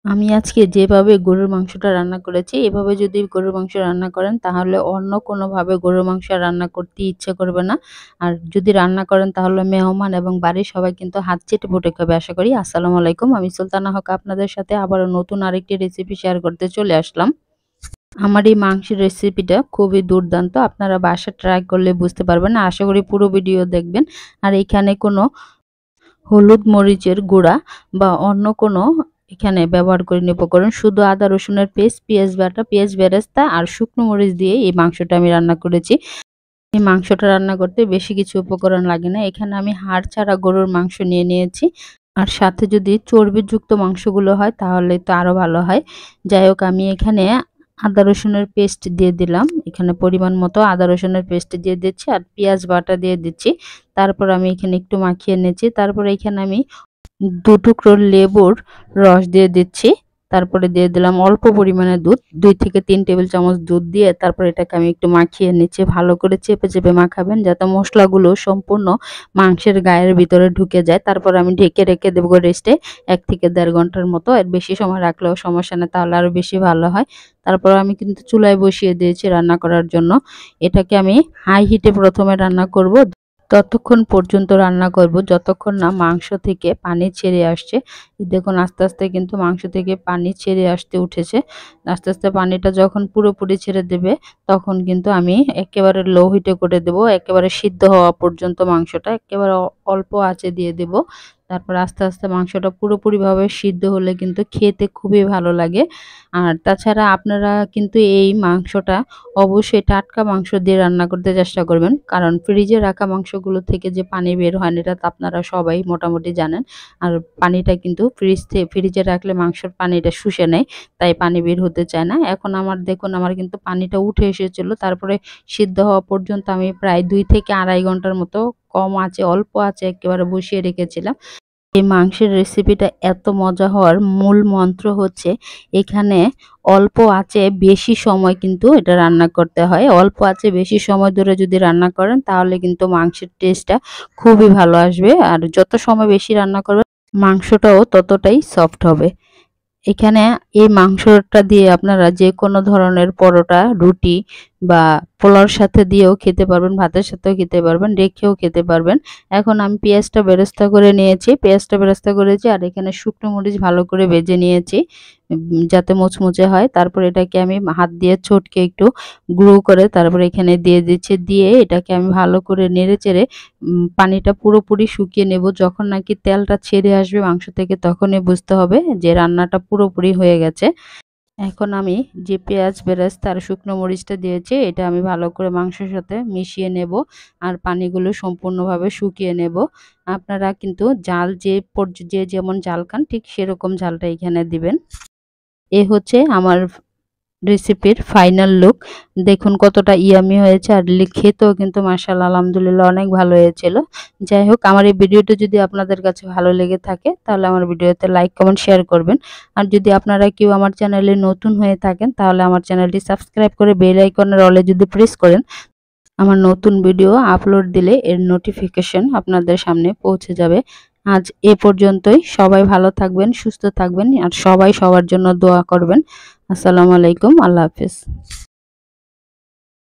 আমি আজকে যেভাবে গরুর মাংসটা রান্না করেছি, এভাবে যদি গরুর মাংস রান্না করেন তাহলে অন্য কোনোভাবে গরুর মাংস রান্না করতে ইচ্ছে করবে না। আর যদি রান্না করেন তাহলে মেহমান এবং বাড়ির সবাই কিন্তু হাত চেটে-পুটে খাবে আশা করি। আসসালামু আলাইকুম। আমি সুলতানা হক আপনাদের সাথে আবারও নতুন আরেকটি রেসিপি শেয়ার করতে চলে আসলাম। আমার এই মাংসের রেসিপিটা খুবই দুর্দান্ত। আপনারা বাসায় ট্রাই করলে বুঝতে পারবেন। আশা করি পুরো ভিডিও দেখবেন। আর এখানে কোনো হলুদ মরিচের গুঁড়া বা অন্য কোনো এখানে ব্যবহার করিনি উপকরণ, শুধু আদা রসুনের পেস্ট, পেঁয়াজ বাটা, পেঁয়াজ বেরেস্তা আর শুকনো মরিচ দিয়ে এই মাংসটা আমি রান্না করেছি। এই মাংসটা রান্না করতে বেশি কিছু উপকরণ লাগে না। এখানে আমি হাড় ছাড়া গরুর মাংস নিয়ে নিয়েছি। আর সাথে যদি চর্বিযুক্ত মাংসগুলো হয় তাহলে তো আরো ভালো হয়। যাই হোক, আমি এখানে আদা রসুনের পেস্ট দিয়ে দিলাম। এখানে পরিমাণ মতো আদা রসুনের পেস্ট দিয়ে দিচ্ছি আর পেঁয়াজ বাটা দিয়ে দিচ্ছি। তারপর আমি এখানে একটু মাখিয়ে নিয়েছি। তারপরে এখানে আমি ২ টুকরো লেবুর রস দিয়ে দিচ্ছি। তারপরে দিয়ে দিলাম অল্প পরিমাণে দুধ। ২ থেকে ৩ টেবিল চামচ দুধ দিয়ে তারপরে এটাকে আমি একটু মাখিয়ে নিচ্ছি। ভালো করে চেপে, চেপে মাখাবেন যাতে মসলাগুলো সম্পূর্ণ মাংসের গায়ের ভিতরে ঢুকে যায়। তারপর আমি ঢেকে রেখে দেব রেস্টে ১ থেকে ১.৫ ঘন্টার মতো। এর বেশি সময় রাখলেও সমস্যা না, তাহলে আরো বেশি ভালো হয়। তারপর আমি কিন্তু চুলায় বসিয়ে দিয়েছি রান্না করার জন্য। এটাকে আমি হাই হিটে প্রথমে রান্না করব। ততক্ষণ পর্যন্ত রান্না করব যতক্ষণ না মাংস থেকে পানি ছেড়ে আসছে। দেখুন আস্তে আস্তে কিন্তু মাংস থেকে পানি ছেড়ে আসতে উঠেছে। আস্তে আস্তে পানিটা যখন পুরোপুরি ছেড়ে দেবে তখন কিন্তু আমি একেবারে লো হিটে করে দেব। একেবারে সিদ্ধ হওয়া পর্যন্ত মাংসটা একেবারে অল্প আঁচে দিয়ে দেব। তারপর আস্তে আস্তে মাংসটা পুরোপুরিভাবে সিদ্ধ হলে কিন্তু খেতে খুবই ভালো লাগে। আর তাছাড়া আপনারা কিন্তু এই মাংসটা অবশ্যই টাটকা মাংস দিয়ে রান্না করতে চেষ্টা করবেন, কারণ ফ্রিজে রাখা মাংসগুলো থেকে যে পানি বের হয় এটা তো আপনারা সবাই মোটামুটি জানেন। আর পানিটা কিন্তু ফ্রিজে রাখলে মাংসের পানিটা শুষে নেয়, তাই পানি বের হতে চায় না। এখন আমার দেখুন আমার কিন্তু পানিটা উঠে এসেছিল। তারপরে সিদ্ধ হওয়া পর্যন্ত আমি প্রায় ২ থেকে ২.৫ ঘন্টার মতো কম আঁচে অল্প আঁচে একেবারে বসিয়ে রেখেছিলাম। এই মাংসের রেসিপিটা এত মজা হওয়ার মূল মন্ত্র হচ্ছে এখানে অল্প আঁচে বেশি সময় কিন্তু এটা রান্না করতে হয়। অল্প আঁচে বেশি সময় ধরে যদি রান্না করেন তাহলে কিন্তু মাংসের টেস্টটা খুবই ভালো আসবে। আর যত সময় বেশি রান্না করবেন মাংসটাও ততটাই সফট হবে। এখানে এই মাংসটা দিয়ে আপনারা যে কোনো ধরনের পরোটা, রুটি বা পোলাওর সাথে দিয়েও খেতে পারবেন, ভাতের সাথেও খেতে পারবেন, রেখেও খেতে পারবেন। এখন আমি পেঁয়াজটা বেরেস্তা করে নিয়েছি, পেঁয়াজটা বেরেস্তা করেছি আর এখানে শুকনো মরিচ ভালো করে ভেজে নিয়েছি যাতে মুচমুচে হয়। তারপর এটাকে আমি হাত দিয়ে চটকে একটু গুঁড়ো করে তারপরে এখানে দিয়ে দিচ্ছি। দিয়ে এটাকে আমি ভালো করে নেড়েচেড়ে পানিটা পুরোপুরি শুকিয়ে নেব। যখন নাকি তেলটা ছেড়ে আসবে মাংস থেকে তখনই বুঝতে হবে যে রান্নাটা পুরোপুরি হয়ে গেছে। এখন আমি যে পেঁয়াজ বেরেস্তা আর শুকনো মরিচটা দিয়েছি এটা আমি ভালো করে মাংসের সাথে মিশিয়ে নেব আর পানিগুলো সম্পূর্ণভাবে শুকিয়ে নেব। আপনারা কিন্তু জাল যে যেমন জাল খান ঠিক সেরকম ঝালটা এখানে দিবেন। এ হচ্ছে আমার রেসিপির ফাইনাল লুক। দেখুন কতটা ইয়ামি হয়েছে আর খেতেও কিন্তু মাশাআল্লাহ আলহামদুলিল্লাহ অনেক ভালো হয়েছিল। যাই হোক, আমার এই ভিডিওটা যদি আপনাদের কাছে ভালো লেগে থাকে তাহলে আমার ভিডিওতে লাইক কমেন্ট শেয়ার করবেন। আর যদি আপনারা কেউ আমার চ্যানেলে নতুন হয়ে থাকেন তাহলে আমার চ্যানেলটি সাবস্ক্রাইব করে বেল আইকনের অলে যদি প্রেস করেন আমার নতুন ভিডিও আপলোড দিলে এর নোটিফিকেশন আপনাদের সামনে পৌঁছে যাবে। আজ এ পর্যন্তই। সবাই ভালো থাকবেন, সুস্থ থাকবেন আর সবাই সবার জন্য দোয়া করবেন। আসসালামু আলাইকুম। আল্লাহ হাফেজ।